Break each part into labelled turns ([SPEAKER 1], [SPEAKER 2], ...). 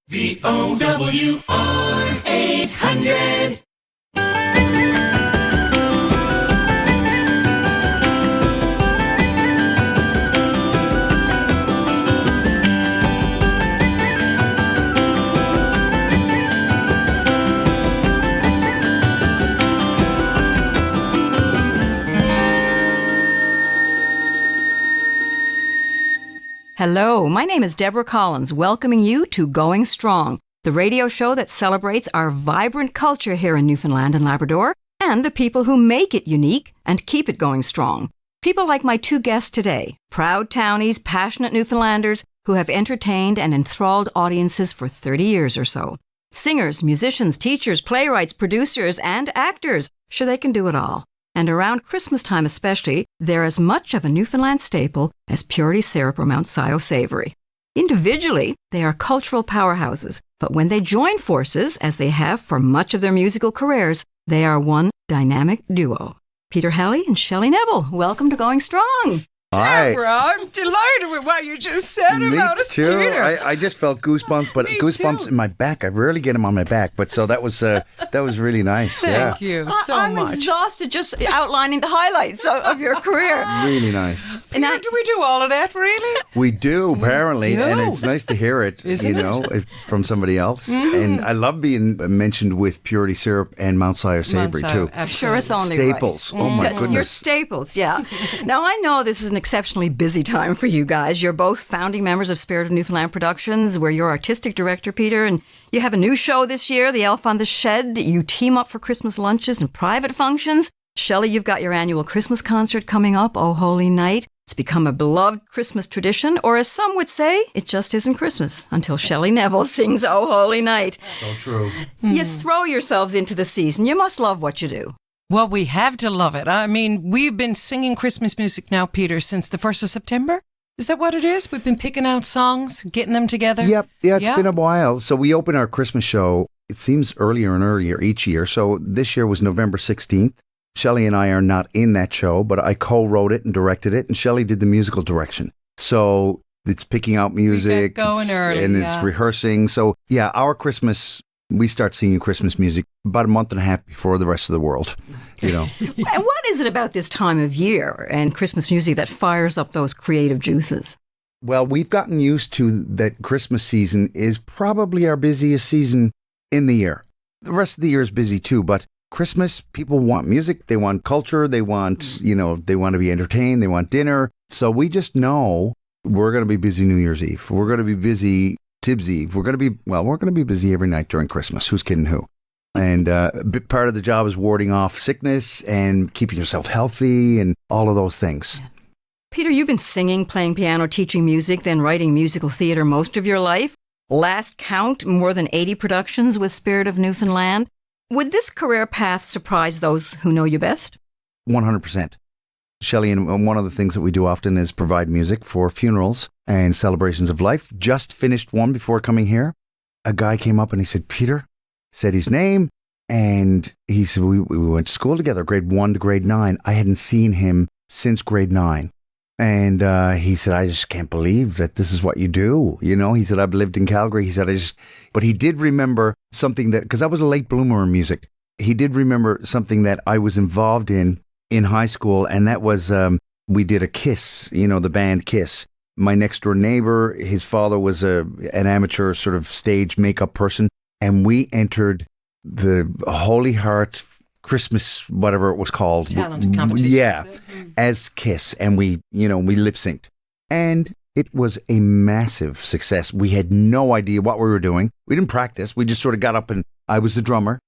[SPEAKER 1] VOWR800.
[SPEAKER 2] Hello, my name is Deborah Collins, welcoming you to Going Strong, the radio show that celebrates our vibrant culture here in Newfoundland and Labrador, and the people who make it unique and keep it going strong. People like my two guests today, proud townies, passionate Newfoundlanders who have entertained and enthralled audiences for 30 years or so. Singers, musicians, teachers, playwrights, producers, and actors. Sure, they can do it all. And around Christmas time especially, they're as much of a Newfoundland staple as Purity Syrup or Mount Sion Savory. Individually, they are cultural powerhouses, but when they join forces, as they have for much of their musical careers, they are one dynamic duo. Peter Halley and Shelley Neville, welcome to Going Strong.
[SPEAKER 3] Hi.
[SPEAKER 4] Deborah, I'm delighted with what you just said about us,
[SPEAKER 3] too.
[SPEAKER 4] Peter.
[SPEAKER 3] I just felt goosebumps, but goosebumps in my back. I rarely get them on my back, but so that was really nice.
[SPEAKER 4] Thank you so
[SPEAKER 2] I'm
[SPEAKER 4] much.
[SPEAKER 2] exhausted just outlining the highlights of your career.
[SPEAKER 3] Really nice.
[SPEAKER 4] Peter, do we do all of that, really?
[SPEAKER 3] We do, apparently,
[SPEAKER 4] do.
[SPEAKER 3] and it's nice to hear it,
[SPEAKER 4] Isn't it?
[SPEAKER 3] from somebody else. And I love being mentioned with Purity Syrup and Mount Sion Savory, too.
[SPEAKER 2] Sure, it's only
[SPEAKER 3] Staples.
[SPEAKER 2] right.
[SPEAKER 3] Oh, my
[SPEAKER 2] Yes,
[SPEAKER 3] goodness.
[SPEAKER 2] your staples, yeah. Now, I know this is an exceptionally busy time for you guys. You're both founding members of Spirit of Newfoundland Productions, where you're artistic director, Peter, and you have a new show this year, The Elf on the Shed. You team up for Christmas lunches and private functions. Shelley, you've got your annual Christmas concert coming up, Oh Holy Night. It's become a beloved Christmas tradition, or as some would say, it just isn't Christmas until Shelley Neville sings Oh Holy Night.
[SPEAKER 3] So true.
[SPEAKER 2] You throw yourselves into the season. You must love what you do.
[SPEAKER 4] Well, we have to love it. I mean, we've been singing Christmas music now, Peter, since the 1st of September. Is that what it is? We've been picking out songs, getting them together?
[SPEAKER 3] Yep. Yeah, it's been a while. So we open our Christmas show, it seems earlier and earlier each year. So this year was November 16th. Shelley and I are not in that show, but I co-wrote it and directed it, and Shelley did the musical direction. So it's picking out music
[SPEAKER 4] going early,
[SPEAKER 3] and it's rehearsing. So yeah, our Christmas, we start singing Christmas music about a month and a half before the rest of the world,
[SPEAKER 2] And what is it about this time of year and Christmas music that fires up those creative juices?
[SPEAKER 3] Well, we've gotten used to that Christmas season is probably our busiest season in the year. The rest of the year is busy too, but Christmas, people want music, they want culture, they want, they want to be entertained, they want dinner. So we just know we're going to be busy New Year's Eve. We're going to be busy Tibbs Eve. We're going to be busy every night during Christmas. Who's kidding who? And a big part of the job is warding off sickness and keeping yourself healthy and all of those things.
[SPEAKER 2] Yeah. Peter, you've been singing, playing piano, teaching music, then writing musical theater most of your life. Last count, more than 80 productions with Spirit of Newfoundland. Would this career path surprise those who know you best?
[SPEAKER 3] 100%. Shelley, and one of the things that we do often is provide music for funerals and celebrations of life. Just finished one before coming here. A guy came up and he said, Peter, said his name, and he said, we went to school together, grade 1 to grade 9. I hadn't seen him since grade 9. And he said, I just can't believe that this is what you do. He said, I've lived in Calgary. He said, but he did remember something that, because I was a late bloomer in music. He did remember something that I was involved in high school. And that was, we did a Kiss, the band Kiss. My next door neighbor, his father was an amateur sort of stage makeup person. And we entered the Holy Heart Christmas, whatever it was called.
[SPEAKER 4] Talent competition.
[SPEAKER 3] Yeah, as Kiss. And we lip synced. And it was a massive success. We had no idea what we were doing. We didn't practice. We just sort of got up and I was the drummer.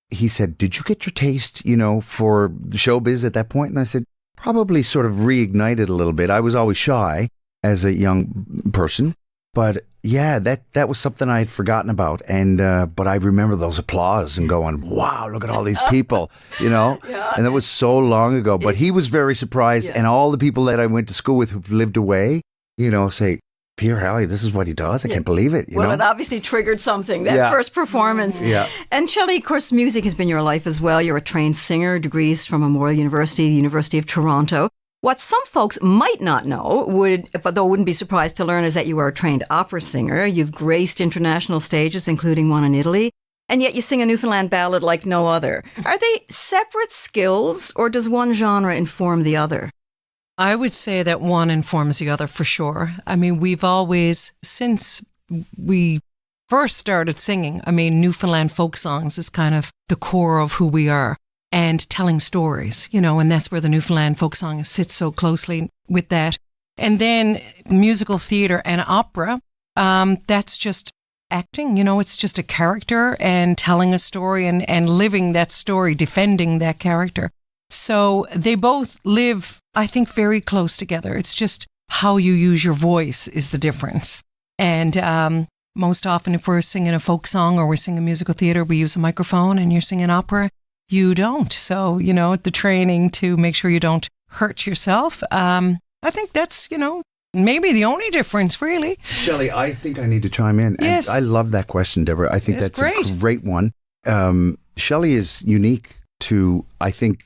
[SPEAKER 3] He said, did you get your taste, for the showbiz at that point? And I said, probably sort of reignited a little bit. I was always shy as a young person. But yeah, that was something I had forgotten about. And but I remember those applause and going, wow, look at all these people,
[SPEAKER 2] Yeah.
[SPEAKER 3] And that was so long ago. But he was very surprised.
[SPEAKER 2] Yeah.
[SPEAKER 3] And all the people that I went to school with who've lived away, say, Peter Halley, this is what he does. I can't believe it.
[SPEAKER 2] Well, it obviously triggered something, that first performance.
[SPEAKER 3] Yeah.
[SPEAKER 2] And Shelley, of course, music has been your life as well. You're a trained singer, degrees from Memorial University, the University of Toronto. What some folks might not know, but though wouldn't be surprised to learn, is that you are a trained opera singer. You've graced international stages, including one in Italy, and yet you sing a Newfoundland ballad like no other. Are they separate skills, or does one genre inform the other?
[SPEAKER 4] I would say that one informs the other for sure. I mean, we've always, since we first started singing, I mean, Newfoundland folk songs is kind of the core of who we are, and telling stories, and that's where the Newfoundland folk song sits so closely with that. And then musical theatre and opera, that's just acting, it's just a character and telling a story and living that story, defending that character. So they both live, I think, very close together. It's just how you use your voice is the difference. And most often if we're singing a folk song or we're singing musical theatre, we use a microphone, and you're singing opera, you don't. So, the training to make sure you don't hurt yourself, I think that's, maybe the only difference, really.
[SPEAKER 3] Shelley, I think I need to chime in.
[SPEAKER 4] Yes.
[SPEAKER 3] And I love that question, Deborah. I think that's
[SPEAKER 4] great.
[SPEAKER 3] a great one. Shelley is unique to, I think,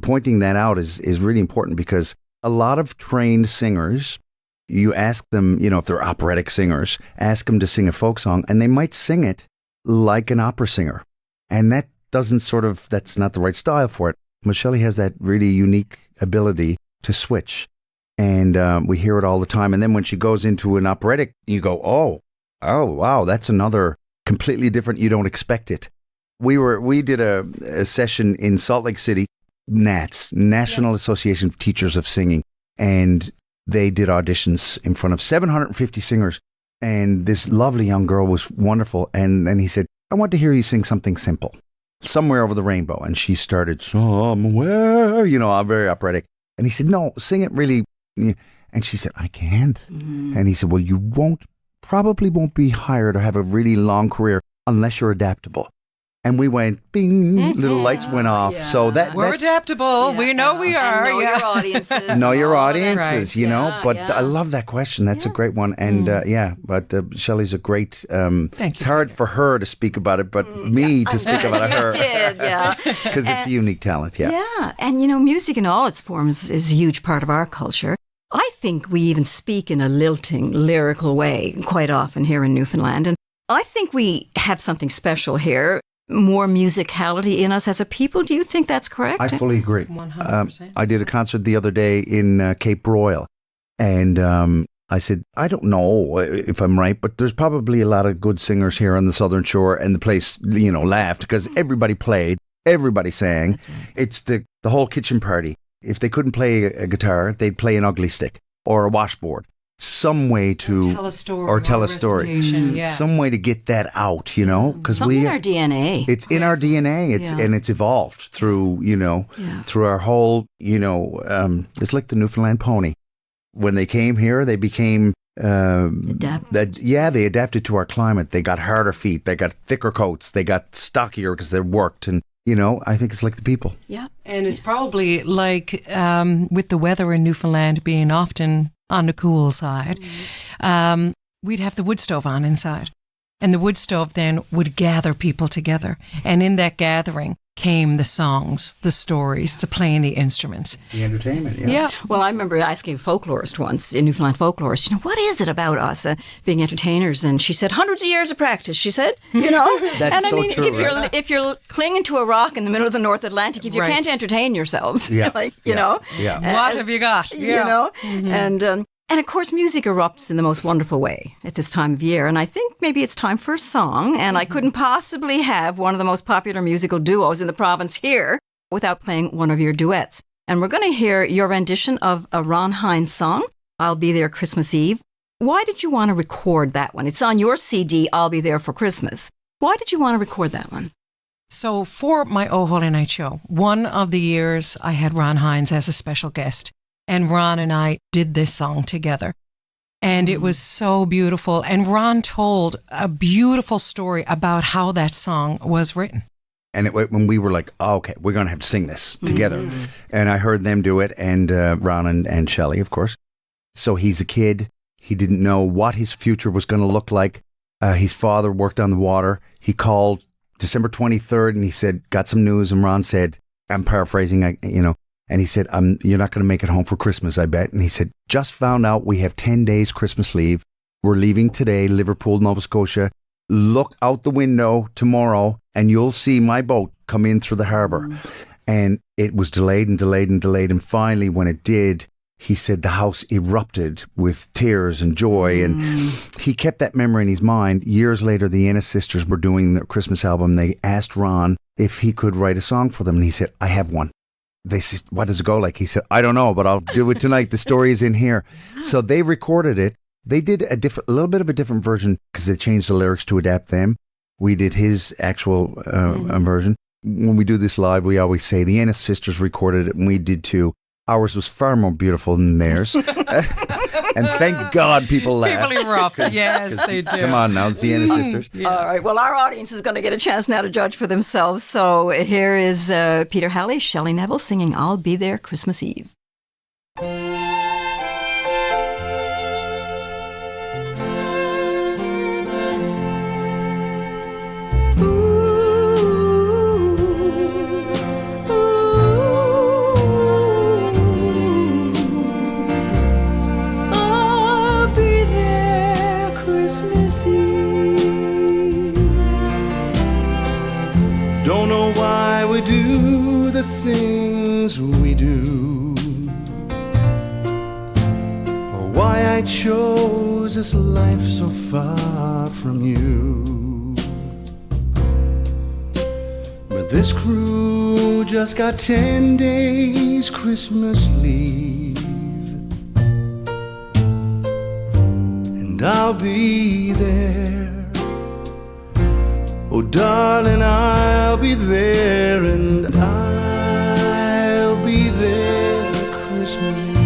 [SPEAKER 3] pointing that out is really important, because a lot of trained singers, you ask them, if they're operatic singers, ask them to sing a folk song, and they might sing it like an opera singer. And that that's not the right style for it. But Shelley has that really unique ability to switch. And we hear it all the time. And then when she goes into an operatic, you go, oh, wow, that's another completely different, you don't expect it. We did a session in Salt Lake City, NATS, National Association of Teachers of Singing, and they did auditions in front of 750 singers, and this lovely young girl was wonderful, and then he said, I want to hear you sing something simple, Somewhere Over the Rainbow, and she started, somewhere, very operatic, and he said, no, sing it really, and she said, I can't, and he said, well, you probably won't be hired or have a really long career unless you're adaptable. And we went, bing, little lights went off. Yeah. So
[SPEAKER 4] we're adaptable. Yeah. We know we are.
[SPEAKER 2] And know your audiences.
[SPEAKER 3] Know your audiences,
[SPEAKER 2] right.
[SPEAKER 3] But I love that question. That's a great one. And but Shelley's a great, it's hard for her to speak about it, but me to speak about her.
[SPEAKER 2] Did, yeah.
[SPEAKER 3] Because it's a unique talent,
[SPEAKER 2] Yeah. And, music in all its forms is a huge part of our culture. I think we even speak in a lilting, lyrical way quite often here in Newfoundland. And I think we have something special here. More musicality in us as a people. Do you think that's correct?
[SPEAKER 3] I fully agree.
[SPEAKER 4] 100%.
[SPEAKER 3] I did a concert the other day in Cape Royal, and I said, I don't know if I'm right, but there's probably a lot of good singers here on the Southern Shore, and the place, laughed because everybody played, everybody sang. Right. It's the whole kitchen party. If they couldn't play a guitar, they'd play an ugly stick or a washboard. Some way to
[SPEAKER 4] tell a story,
[SPEAKER 2] Mm-hmm.
[SPEAKER 3] Some way to get that out, because
[SPEAKER 2] in our DNA.
[SPEAKER 3] It's in our DNA. And it's evolved through, through our whole, it's like the Newfoundland pony. When they came here, they became they adapted to our climate. They got harder feet, they got thicker coats, they got stockier because they worked, and I think it's like the people.
[SPEAKER 2] Yeah,
[SPEAKER 4] and it's probably like with the weather in Newfoundland being often on the cool side, we'd have the wood stove on inside. And the wood stove then would gather people together. And in that gathering came the songs, the stories, the playing the instruments.
[SPEAKER 3] The entertainment, yeah.
[SPEAKER 2] Well, I remember asking a folklorist once, a Newfoundland folklorist, what is it about us being entertainers? And she said, hundreds of years of practice, she said,
[SPEAKER 3] That's
[SPEAKER 2] and
[SPEAKER 3] so true,
[SPEAKER 2] if you're clinging to a rock in the middle of the North Atlantic, if you can't entertain yourselves, what
[SPEAKER 4] have you got?
[SPEAKER 2] And of course, music erupts in the most wonderful way at this time of year. And I think maybe it's time for a song. And I couldn't possibly have one of the most popular musical duos in the province here without playing one of your duets. And we're going to hear your rendition of a Ron Hynes song, I'll Be There Christmas Eve. Why did you want to record that one? It's on your CD, I'll Be There for Christmas. Why did you want to record that one?
[SPEAKER 4] So for my Oh Holy Night show, one of the years I had Ron Hynes as a special guest. And Ron and I did this song together. And it was so beautiful. And Ron told a beautiful story about how that song was written.
[SPEAKER 3] And when we were like, oh, okay, we're going to have to sing this together. And I heard them do it, and Ron and Shelley, of course. So he's a kid. He didn't know what his future was going to look like. His father worked on the water. He called December 23rd, and he said, got some news. And Ron said, I'm paraphrasing, And he said, you're not going to make it home for Christmas, I bet. And he said, just found out we have 10 days Christmas leave. We're leaving today, Liverpool, Nova Scotia. Look out the window tomorrow and you'll see my boat come in through the harbour. And it was delayed and delayed and delayed. And finally, when it did, he said the house erupted with tears and joy. And he kept that memory in his mind. Years later, the Ennis sisters were doing their Christmas album. They asked Ron if he could write a song for them. And he said, I have one. They said, what does it go like? He said, I don't know, but I'll do it tonight. The story is in here. So they recorded it. They did a little bit of a different version because they changed the lyrics to adapt them. We did his actual version. When we do this live, we always say the Ennis sisters recorded it and we did too. Ours was far more beautiful than theirs. And thank God people laugh.
[SPEAKER 4] People erupt. Yes, they do.
[SPEAKER 3] Come on now, it's the Ennis sisters.
[SPEAKER 2] Yeah. All right. Well, our audience is going to get a chance now to judge for themselves. So here is Peter Halley, Shelley Neville singing I'll Be There Christmas Eve.
[SPEAKER 1] Don't know why we do the things we do, or why I chose this life so far from you. But this crew just got 10 days Christmas leave, and I'll be there. Oh, darling, I'll be there, and I'll be there Christmas Eve.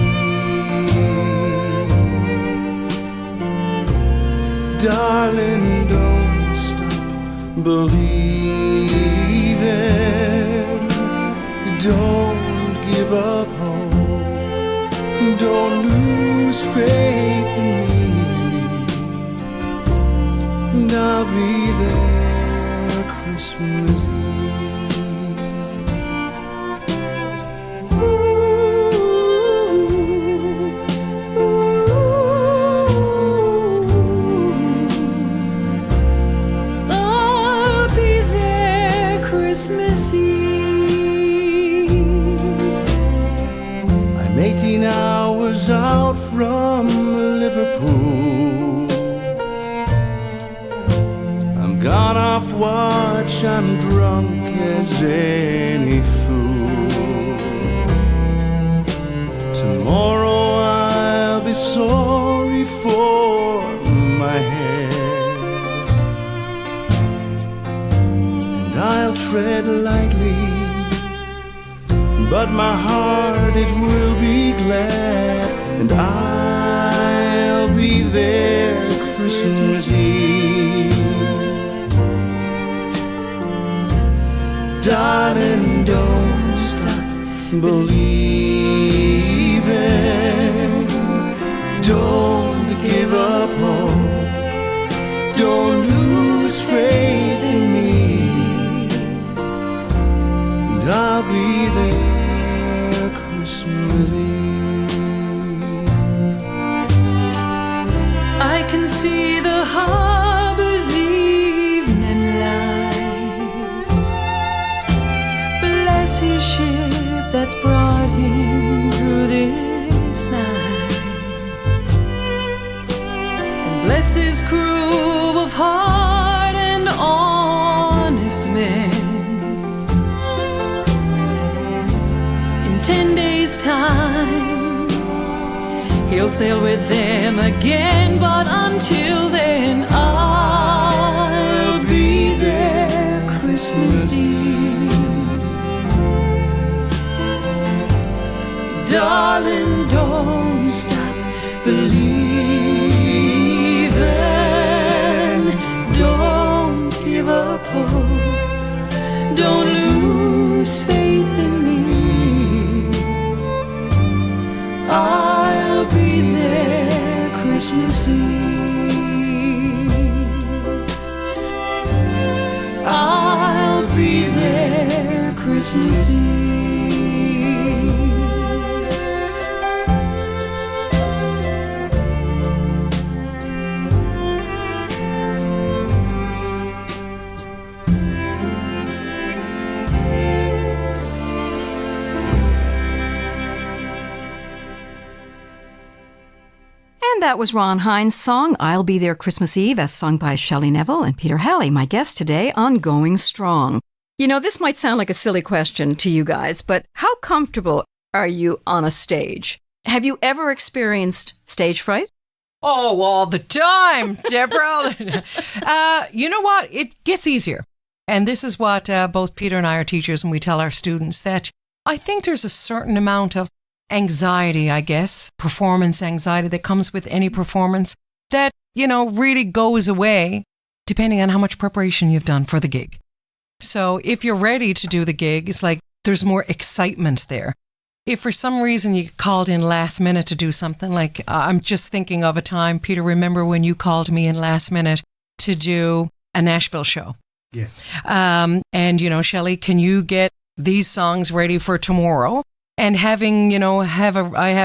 [SPEAKER 1] Darling, don't stop believing. Don't give up hope. Don't lose faith in me, and I'll be there Christmas Eve. Ooh, I'll be there Christmas Eve. I'm 18 hours out from Liverpool. I'm gone off watch, I'm drunk as any fool. Tomorrow I'll be sorry for my head, and I'll tread lightly, but my heart it will be glad, and I'll be there Christmas Eve. Darling, don't stop believing. Don't give up hope. Don't lose faith in me, and I'll be there Christmas Eve. I can see the harbor's evening lights. Bless his ship that's brought him through this night, and bless his crew of hard and honest men. In 10 days' time, he'll sail with them again, but until then, I'll be there Christmas Eve. Darling, don't stop believing. Don't give up hope. Don't lose faith in me. I'll be there Christmas Eve. I'll be there Christmas Eve.
[SPEAKER 2] that was Ron Hines' song, I'll Be There Christmas Eve, as sung by Shelley Neville and Peter Halley, my guest today on Going Strong. You know, this might sound like a silly question to you guys, but how comfortable are you on a stage? Have you ever experienced stage fright?
[SPEAKER 4] Oh, all the time, Deborah. You know what? It gets easier. And this is what both Peter and I are teachers, and we tell our students that I think there's a certain amount of anxiety, I guess, performance anxiety that comes with any performance that, you know, really goes away depending on how much preparation you've done for the gig. So if you're ready to do the gig, it's like there's more excitement there. If for some reason you called in last minute to do something, like I'm just thinking of a time, Peter, remember when you called me in last minute to do a Nashville show?
[SPEAKER 3] Yes.
[SPEAKER 4] And, you know, Shelley, can you get these songs ready for tomorrow? And having, you know, I have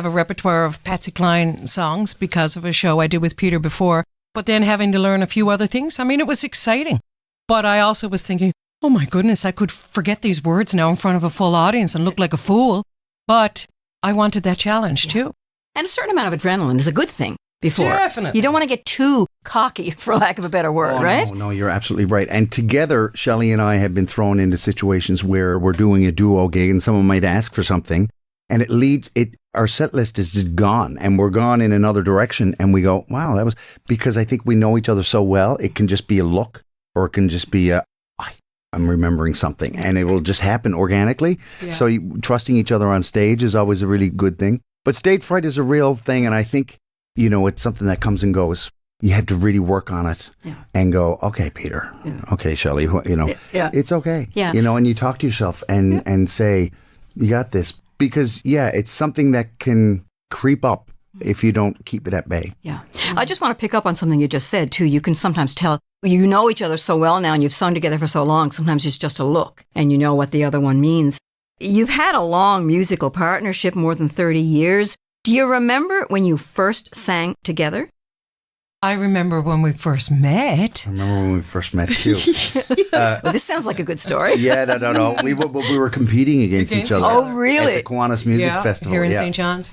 [SPEAKER 4] a repertoire of Patsy Cline songs because of a show I did with Peter before, but then having to learn a few other things. I mean, it was exciting. But I also was thinking, oh my goodness, I could forget these words now in front of a full audience and look like a fool. But I wanted that challenge too.
[SPEAKER 2] And a certain amount of adrenaline is a good thing before.
[SPEAKER 4] Definitely.
[SPEAKER 2] You don't want to get too cocky, for lack of a better word, right?
[SPEAKER 3] No, you're absolutely right. And together, Shelley and I have been thrown into situations where we're doing a duo gig and someone might ask for something and our set list is just gone and we're gone in another direction and we go, wow, that was because I think we know each other so well. It can just be a look or it can just be I'm remembering something and it will just happen organically. Yeah. So trusting each other on stage is always a really good thing. But stage fright is a real thing. And I think, you know, it's something that comes and goes. You have to really work on it and go, okay, Peter, okay, Shelley, you know, it's okay. Yeah. You know, and you talk to yourself and say, you got this. Because, it's something that can creep up if you don't keep it at bay.
[SPEAKER 2] Yeah. I just want to pick up on something you just said, too. You can sometimes tell, you know each other so well now and you've sung together for so long, sometimes it's just a look and you know what the other one means. You've had a long musical partnership, more than 30 years. Do you remember when you first sang together?
[SPEAKER 4] I remember when we first met.
[SPEAKER 3] I remember when we first met, too.
[SPEAKER 2] Well, this sounds like a good story.
[SPEAKER 3] Yeah, no. We were competing against each other.
[SPEAKER 2] Oh, really?
[SPEAKER 3] At the Kiwanis Music Festival.
[SPEAKER 4] Here in St. John's,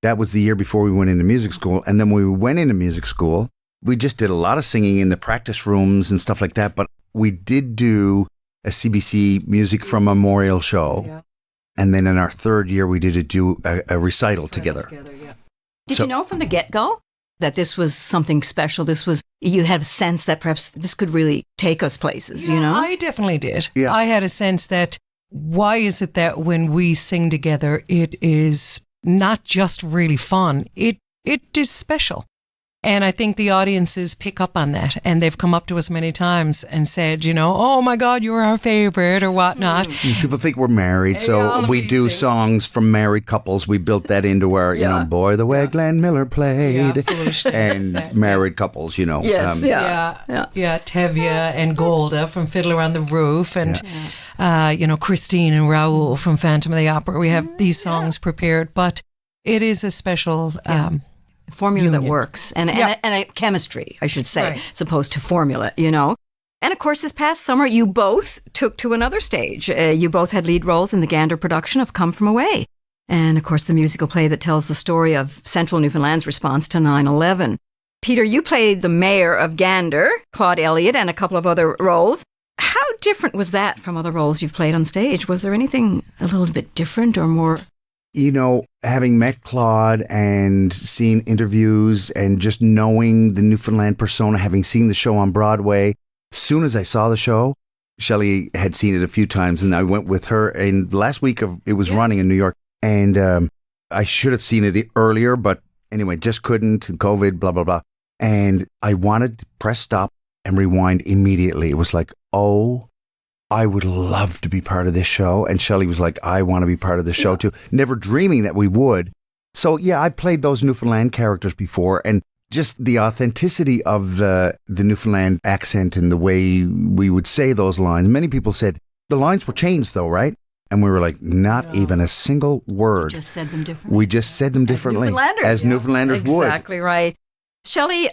[SPEAKER 3] That was the year before we went into music school. And then when we went into music school, we just did a lot of singing in the practice rooms and stuff like that. But we did do a CBC Music from Memorial show. Yeah. And then in our third year, we did do a recital together.
[SPEAKER 2] Did you know from the get-go that this was something special? You had a sense that perhaps this could really take us places, you know?
[SPEAKER 4] I definitely did.
[SPEAKER 3] Yeah.
[SPEAKER 4] I had a sense that why is it that when we sing together, it is not just really fun, it is special. And I think the audiences pick up on that. And they've come up to us many times and said, you know, oh my God, you're our favorite or whatnot.
[SPEAKER 3] People think we're married. So we do songs from married couples. We built that into our, you know, Boy, the way Glenn Miller played. And married couples, you know.
[SPEAKER 2] Yes,
[SPEAKER 4] Tevye and Golda from Fiddler on the Roof. And, you know, Christine and Raoul from Phantom of the Opera. We have these songs prepared. But it is a special...
[SPEAKER 2] formula that works and a chemistry, I should say, as opposed to formula, you know. And of course, this past summer, you both took to another stage. You both had lead roles in the Gander production of Come From Away. And of course, the musical play that tells the story of Central Newfoundland's response to 9/11. Peter, you played the mayor of Gander, Claude Elliott, and a couple of other roles. How different was that from other roles you've played on stage? Was there anything a little bit different or more?
[SPEAKER 3] You know, having met Claude and seen interviews and just knowing the Newfoundland persona, having seen the show on Broadway, as soon as I saw the show, Shelley had seen it a few times and I went with her. And the last week it was running in New York and I should have seen it earlier, but anyway, just couldn't, COVID, blah, blah, blah. And I wanted to press stop and rewind immediately. It was like, oh, I would love to be part of this show. And Shelley was like, I want to be part of the show too. Never dreaming that we would. So I played those Newfoundland characters before and just the authenticity of the Newfoundland accent and the way we would say those lines. Many people said, the lines were changed though, right? And we were like, not even a single word.
[SPEAKER 2] We just said them differently.
[SPEAKER 3] We just said them differently. As Newfoundlanders would.
[SPEAKER 2] Exactly right. Shelley,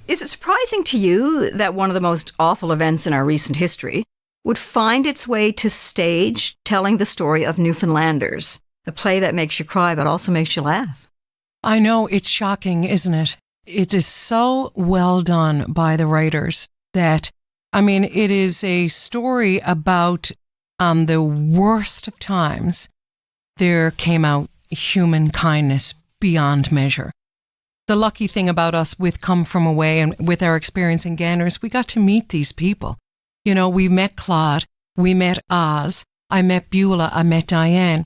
[SPEAKER 2] is it surprising to you that one of the most awful events in our recent history would find its way to stage telling the story of Newfoundlanders, a play that makes you cry but also makes you laugh?
[SPEAKER 4] I know, it's shocking, isn't it? it is so well done by the writers that, I mean, it is a story about, on the worst of times, there came out human kindness beyond measure. The lucky thing about us with Come From Away and with our experience in Gander is we got to meet these people. You know, we met Claude, we met Oz, I met Beulah, I met Diane.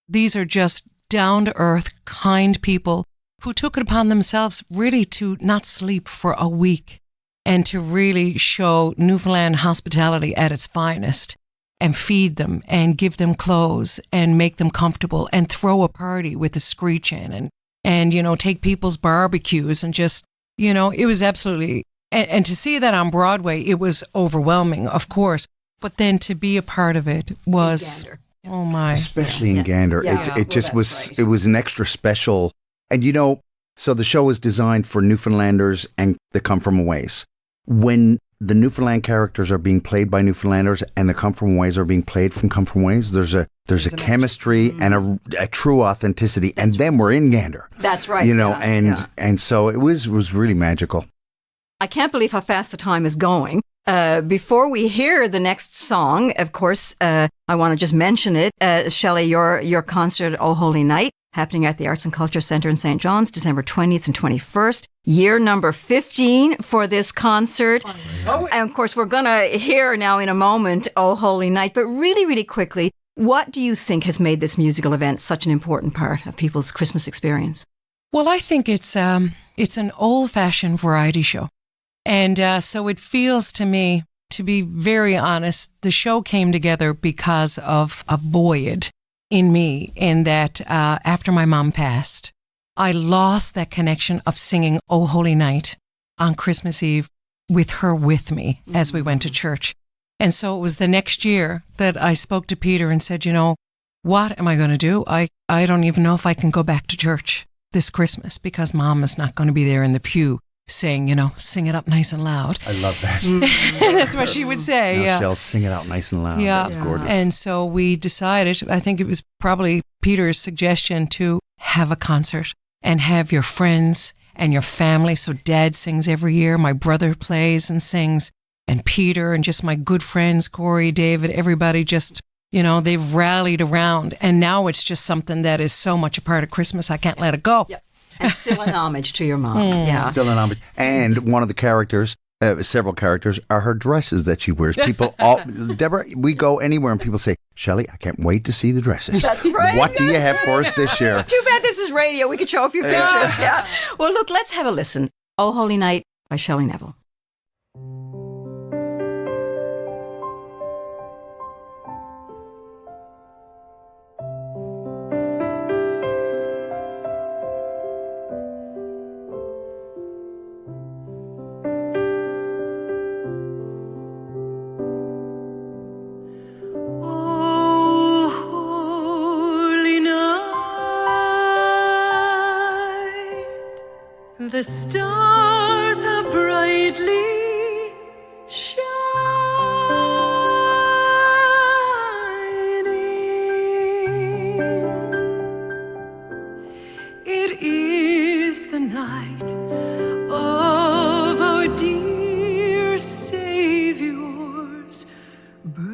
[SPEAKER 4] These are just down-to-earth, kind people who took it upon themselves really to not sleep for a week and to really show Newfoundland hospitality at its finest and feed them and give them clothes and make them comfortable and throw a party with a screech in and you know, take people's barbecues and just, you know, it was absolutely, and to see that on Broadway, it was overwhelming, of course, but then to be a part of it was, oh my.
[SPEAKER 3] Especially in Gander.
[SPEAKER 2] Yeah.
[SPEAKER 3] It just was,
[SPEAKER 2] right.
[SPEAKER 3] it was an extra special, and you know, so the show was designed for Newfoundlanders and the Come From Aways. When the Newfoundland characters are being played by Newfoundlanders and the Come From Aways are being played from Come From Aways, there's a chemistry and a true authenticity. And then we're in Gander.
[SPEAKER 2] That's right.
[SPEAKER 3] You know, and so it was really magical.
[SPEAKER 2] I can't believe how fast the time is going. Before we hear the next song, of course, I want to just mention it. Shelley, your concert, Oh Holy Night, happening at the Arts and Culture Centre in St. John's, December 20th and 21st. Year number 15 for this concert. And of course, we're going to hear now in a moment, Oh Holy Night. But really, really quickly, what do you think has made this musical event such an important part of people's Christmas experience?
[SPEAKER 4] Well, I think it's an old-fashioned variety show. And so it feels to me, to be very honest, the show came together because of a void in me, in that after my mom passed, I lost that connection of singing Oh Holy Night on Christmas Eve with her with me as we went to church. And so it was the next year that I spoke to Peter and said, you know, what am I going to do? I don't even know if I can go back to church this Christmas because Mom is not going to be there in the pew saying, you know, sing it up nice and loud.
[SPEAKER 3] I love that.
[SPEAKER 4] That's what she would say.
[SPEAKER 3] Now,
[SPEAKER 4] Yeah.
[SPEAKER 3] Shell, sing it out nice and loud.
[SPEAKER 4] Yeah.
[SPEAKER 3] That was gorgeous.
[SPEAKER 4] And so we decided, I think it was probably Peter's suggestion, to have a concert and have your friends and your family. So Dad sings every year. My brother plays and sings. And Peter and just my good friends, Corey, David, everybody just, you know, they've rallied around. And now it's just something that is so much a part of Christmas, I can't let it go.
[SPEAKER 2] Yep. And still an homage to your mom. Yeah.
[SPEAKER 3] Still an homage. And one of the characters, several characters, are her dresses that she wears. People, Deborah, we go anywhere and people say, Shelley, I can't wait to see the dresses.
[SPEAKER 2] That's right.
[SPEAKER 3] What do you have for us this year?
[SPEAKER 2] Too bad this is radio. We could show a few pictures. Yeah. Well, look, let's have a listen. Oh Holy Night by Shelley Neville.
[SPEAKER 1] Oh, holy night, the stars are brightly shining. It is the night of our dear Savior's birth.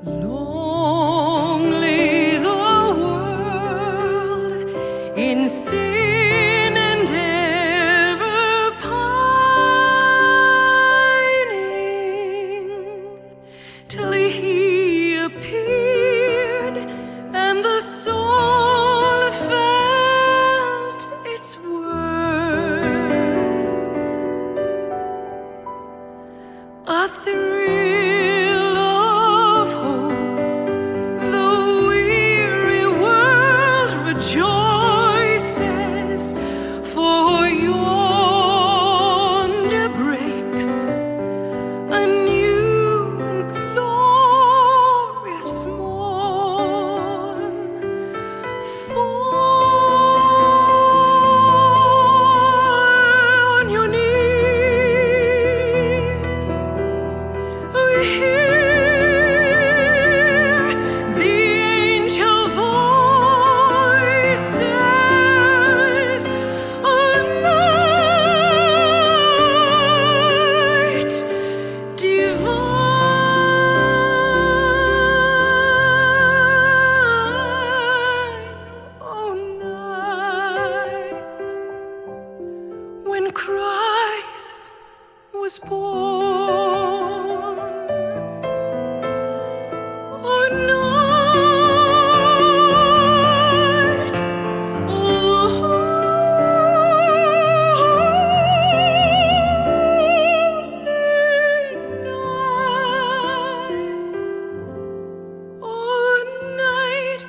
[SPEAKER 1] Long lay the world in sin and ever pining, till he appeared and the soul felt its worth. A thrill of hope, the weary world rejoices, for yonder breaks a new and glorious morn. Fall on your knees. Hear the angel voice. when Christ was born. Oh, night,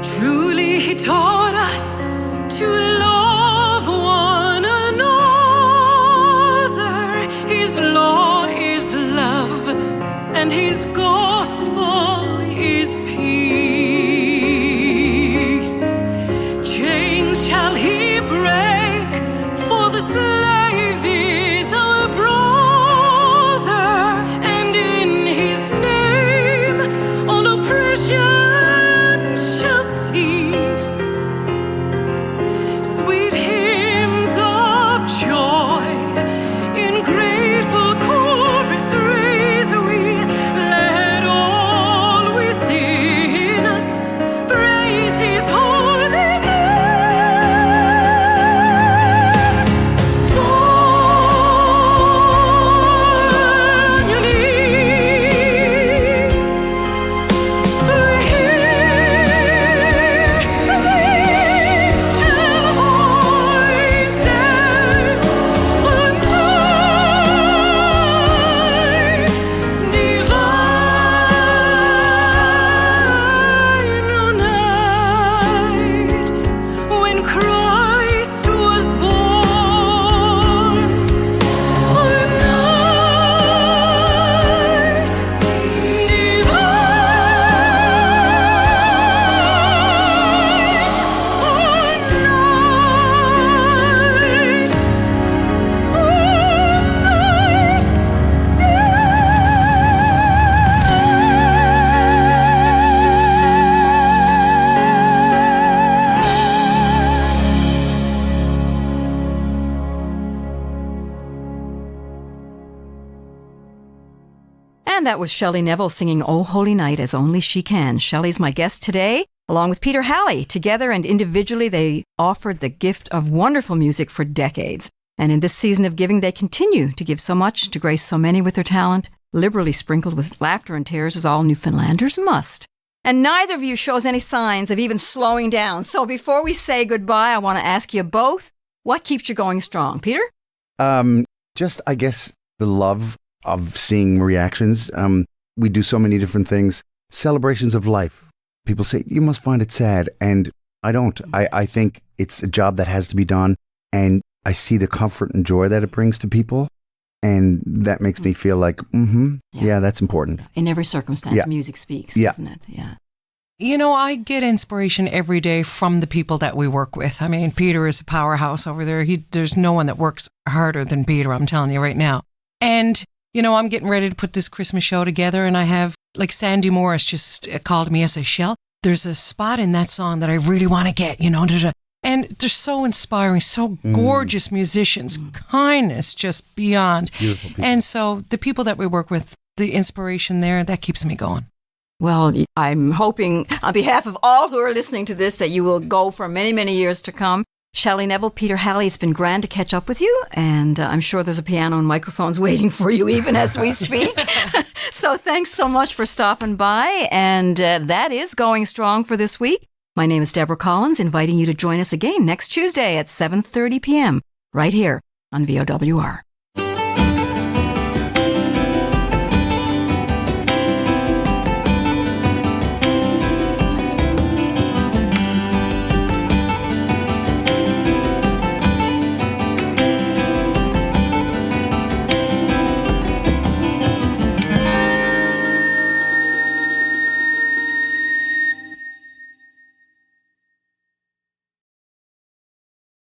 [SPEAKER 1] truly he taught us to love one another. His law is love, and his gospel is peace. Chains shall he break, for the slave is our brother, and in his name all oppression shall cease. Sweet hymns of joy in grateful chorus raise we. Let all within us praise his holy name. Fall on your knees. When Christ was born, a night
[SPEAKER 2] And that was Shelley Neville singing "Oh Holy Night" as only she can. Shelley's my guest today, along with Peter Halley. Together and individually, they offered the gift of wonderful music for decades. And in this season of giving, they continue to give so much, to grace so many with their talent, liberally sprinkled with laughter and tears, as all Newfoundlanders must. And neither of you shows any signs of even slowing down. So before we say goodbye, I want to ask you both, what keeps you going strong? Peter?
[SPEAKER 3] Just, I guess, the love of seeing reactions. We do so many different things. Celebrations of life. People say, you must find it sad. And I don't. I think it's a job that has to be done. And I see the comfort and joy that it brings to people. And that makes me feel like, yeah, that's important.
[SPEAKER 2] In every circumstance,
[SPEAKER 3] Yeah.
[SPEAKER 2] music speaks,
[SPEAKER 3] Yeah.
[SPEAKER 2] doesn't it? Yeah.
[SPEAKER 4] You know, I get inspiration every day from the people that we work with. I mean, Peter is a powerhouse over there. There's no one that works harder than Peter, I'm telling you right now. And, you know, I'm getting ready to put this Christmas show together, and I have, like, Sandy Morris just called me and said, Shell, there's a spot in that song that I really want to get, you know. And they're so inspiring, so gorgeous musicians, kindness just beyond.
[SPEAKER 3] Beautiful people.
[SPEAKER 4] And so the people that we work with, the inspiration there, that keeps me going.
[SPEAKER 2] Well, I'm hoping on behalf of all who are listening to this that you will go for many, many years to come. Shelley Neville, Peter Halley, it's been grand to catch up with you, and I'm sure there's a piano and microphones waiting for you even as we speak. So thanks so much for stopping by, and that is Going Strong for this week. My name is Deborah Collins, inviting you to join us again next Tuesday at 7:30 p.m. right here on VOWR.